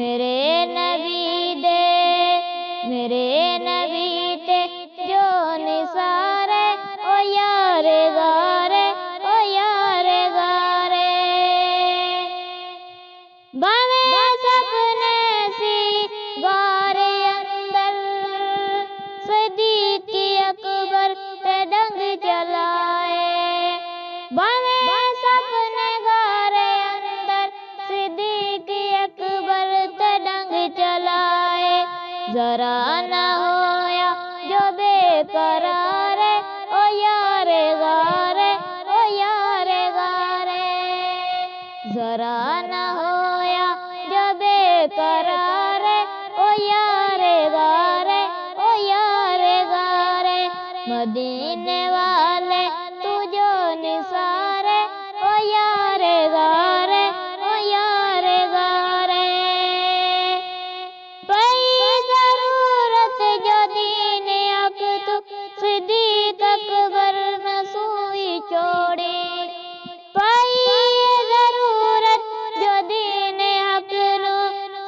میرے نبی دے میرے نبی تے جو نثار ہے او یار غار ہے او یار غار ہے باویں سپنے سی غار اندر صدیق اکبر تے ڈنگ چلائے باویں سپنے غار اندر صدیق اکبر تے ڈنگ چلائے ذرا نہ ہویا جو بے قرار ہے او یار غار ہے او یار غار ہے ذرا نہ ہویا جو بے قرار ہے او یار غار ہے او یار غار ہے مدینے والے تو جو نثار ہے او یار غار ہے او یار غار ہے پئی ضرورت جو دین حق تو صدیق اکبر نہ سوئی چھوڑی پئی ضرورت جو دین حق نو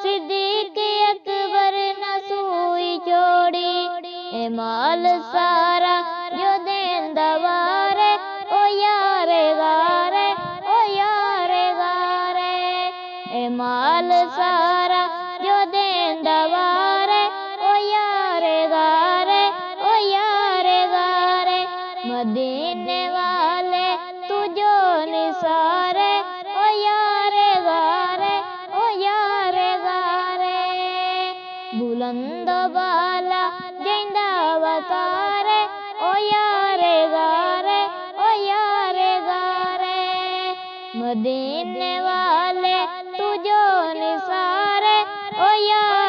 صدیق اکبر نہ سوئی چھوڑی اے مال سارا جو دین دوار ہے او یار غار ہے او یار غار ہے اے مال سارا جو دین دوار ہے او یار غار ہے او یار غار ہے مدینے والے تو جو نثار ہے او یار غار ہے او یار غار ہے بلند بالا جیندہ وقار ہے او یار غار ہے او یار غار ہے مدینے والے تو جو نثار ہے او یار